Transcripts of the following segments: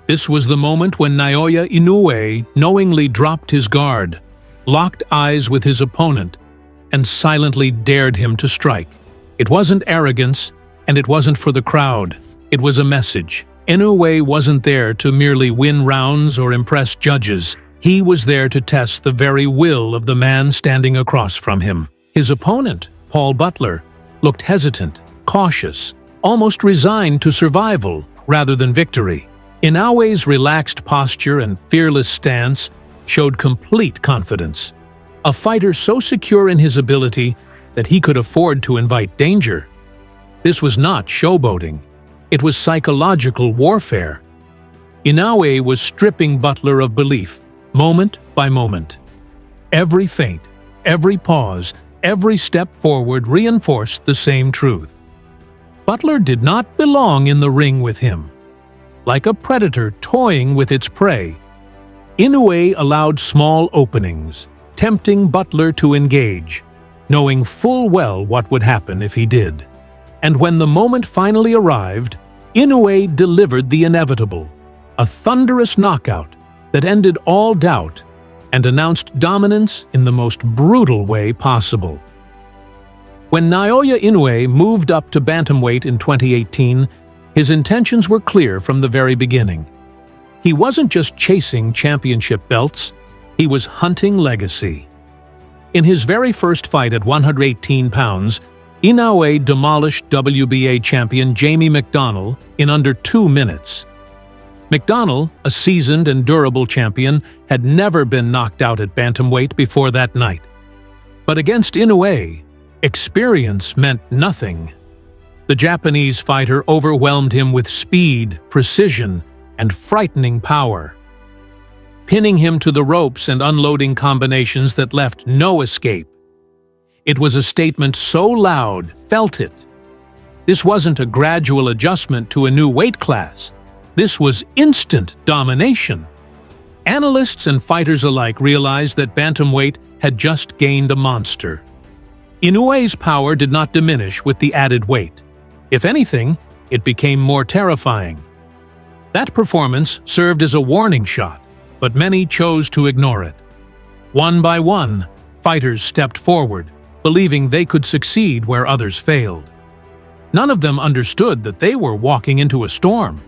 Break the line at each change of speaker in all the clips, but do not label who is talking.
This was the moment when Naoya Inoue knowingly dropped his guard, locked eyes with his opponent, and silently dared him to strike. It wasn't arrogance, and it wasn't for the crowd. It was a message. Inoue wasn't there to merely win rounds or impress judges. He was there to test the very will of the man standing across from him. His opponent, Paul Butler, looked hesitant, cautious, almost resigned to survival rather than victory. Inoue's relaxed posture and fearless stance showed complete confidence. A fighter so secure in his ability that he could afford to invite danger. This was not showboating. It was psychological warfare. Inoue was stripping Butler of belief, moment by moment. Every feint, every pause, every step forward reinforced the same truth. Butler did not belong in the ring with him. Like a predator toying with its prey, Inoue allowed small openings, tempting Butler to engage, knowing full well what would happen if he did. And when the moment finally arrived, Inoue delivered the inevitable, a thunderous knockout that ended all doubt and announced dominance in the most brutal way possible. When Naoya Inoue moved up to bantamweight in 2018, his intentions were clear from the very beginning. He wasn't just chasing championship belts, he was hunting legacy. In his very first fight at 118 pounds, Inoue demolished WBA champion Jamie McDonnell in under 2 minutes. McDonnell, a seasoned and durable champion, had never been knocked out at bantamweight before that night. But against Inoue, experience meant nothing. The Japanese fighter overwhelmed him with speed, precision, and frightening power, pinning him to the ropes and unloading combinations that left no escape. It was a statement so loud, felt it. This wasn't a gradual adjustment to a new weight class. This was instant domination. Analysts and fighters alike realized that bantamweight had just gained a monster. Inoue's power did not diminish with the added weight. If anything, it became more terrifying. That performance served as a warning shot, but many chose to ignore it. One by one, fighters stepped forward, believing they could succeed where others failed. None of them understood that they were walking into a storm.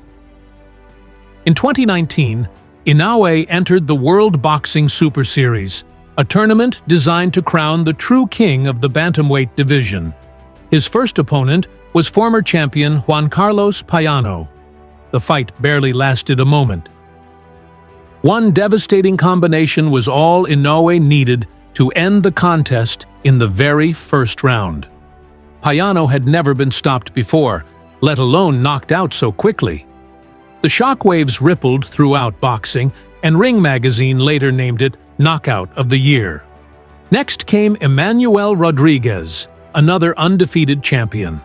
In 2019, Inoue entered the World Boxing Super Series, a tournament designed to crown the true king of the bantamweight division. His first opponent was former champion Juan Carlos Payano. The fight barely lasted a moment. One devastating combination was all Inoue needed to end the contest in the very first round. Payano had never been stopped before, let alone knocked out so quickly. The shockwaves rippled throughout boxing, and Ring magazine later named it Knockout of the Year. Next came Emmanuel Rodriguez, another undefeated champion.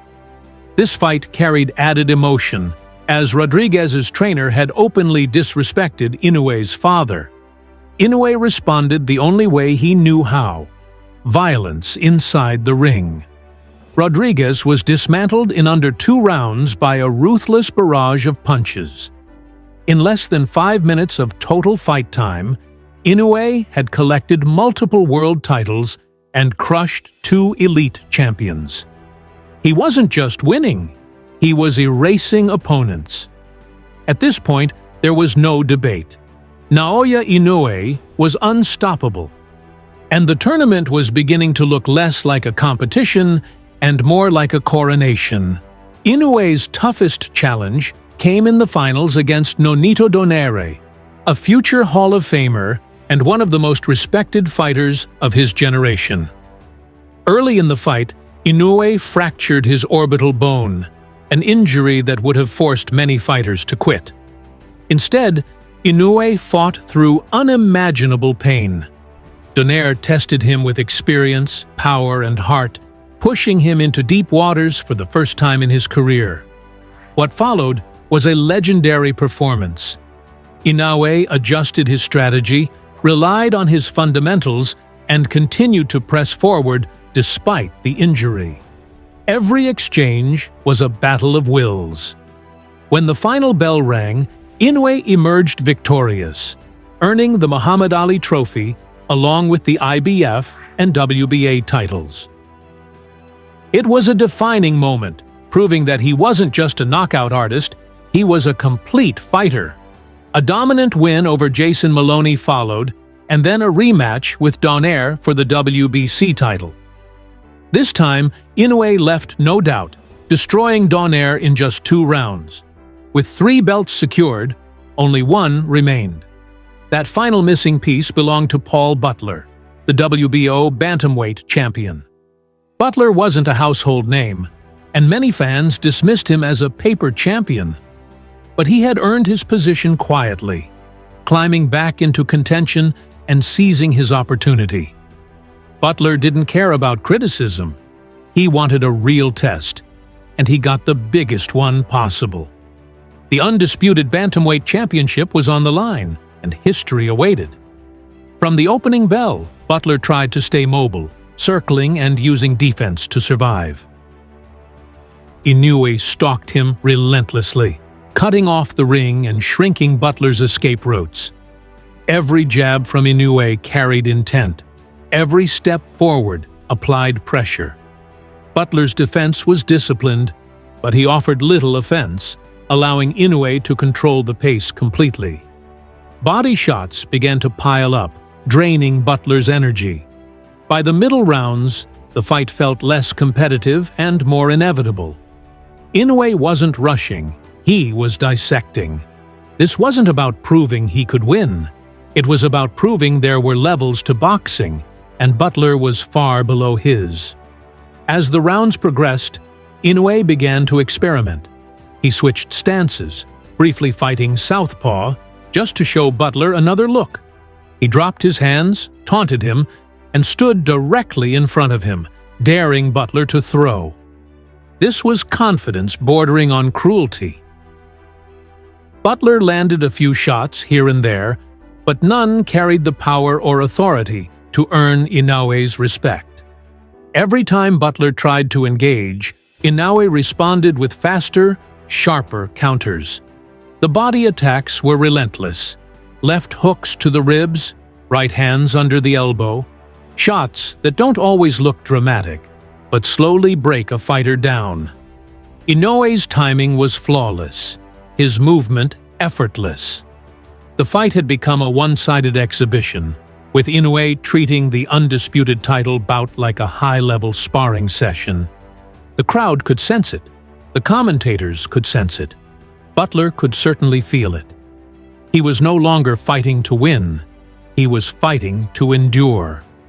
This fight carried added emotion, as Rodriguez's trainer had openly disrespected Inoue's father. Inoue responded the only way he knew how: violence inside the ring. Rodriguez was dismantled in under 2 rounds by a ruthless barrage of punches. In less than 5 minutes of total fight time, Inoue had collected multiple world titles and crushed 2 elite champions. He wasn't just winning, he was erasing opponents. At this point, there was no debate. Naoya Inoue was unstoppable, and the tournament was beginning to look less like a competition and more like a coronation. Inoue's toughest challenge came in the finals against Nonito Donaire, a future Hall of Famer and one of the most respected fighters of his generation. Early in the fight, Inoue fractured his orbital bone, an injury that would have forced many fighters to quit. Instead, Inoue fought through unimaginable pain. Donaire tested him with experience, power, and heart, pushing him into deep waters for the first time in his career. What followed was a legendary performance. Inoue adjusted his strategy, relied on his fundamentals, and continued to press forward despite the injury. Every exchange was a battle of wills. When the final bell rang, Inoue emerged victorious, earning the Muhammad Ali Trophy along with the IBF and WBA titles. It was a defining moment, proving that he wasn't just a knockout artist, he was a complete fighter. A dominant win over Jason Maloney followed, and then a rematch with Donaire for the WBC title. This time, Inoue left no doubt, destroying Donaire in just 2 rounds. With 3 belts secured, only one remained. That final missing piece belonged to Paul Butler, the WBO bantamweight champion. Butler wasn't a household name, and many fans dismissed him as a paper champion. But he had earned his position quietly, climbing back into contention and seizing his opportunity. Butler didn't care about criticism. He wanted a real test, and he got the biggest one possible. The undisputed bantamweight championship was on the line, and history awaited. From the opening bell, Butler tried to stay mobile, circling and using defense to survive. Inoue stalked him relentlessly, cutting off the ring and shrinking Butler's escape routes. Every jab from Inoue carried intent. Every step forward applied pressure. Butler's defense was disciplined, but he offered little offense, allowing Inoue to control the pace completely. Body shots began to pile up, draining Butler's energy. By the middle rounds, the fight felt less competitive and more inevitable. Inoue wasn't rushing, he was dissecting. This wasn't about proving he could win. It was about proving there were levels to boxing, and Butler was far below his. As the rounds progressed, Inoue began to experiment. He switched stances, briefly fighting southpaw, just to show Butler another look. He dropped his hands, taunted him, and stood directly in front of him, daring Butler to throw. This was confidence bordering on cruelty. Butler landed a few shots here and there, but none carried the power or authority to earn Inoue's respect. Every time Butler tried to engage, Inoue responded with faster, sharper counters. The body attacks were relentless. Left hooks to the ribs, right hands under the elbow. Shots that don't always look dramatic, but slowly break a fighter down. Inoue's timing was flawless, his movement effortless. The fight had become a one-sided exhibition, with Inoue treating the undisputed title bout like a high-level sparring session. The crowd could sense it. The commentators could sense it. Butler could certainly feel it. He was no longer fighting to win. He was fighting to endure.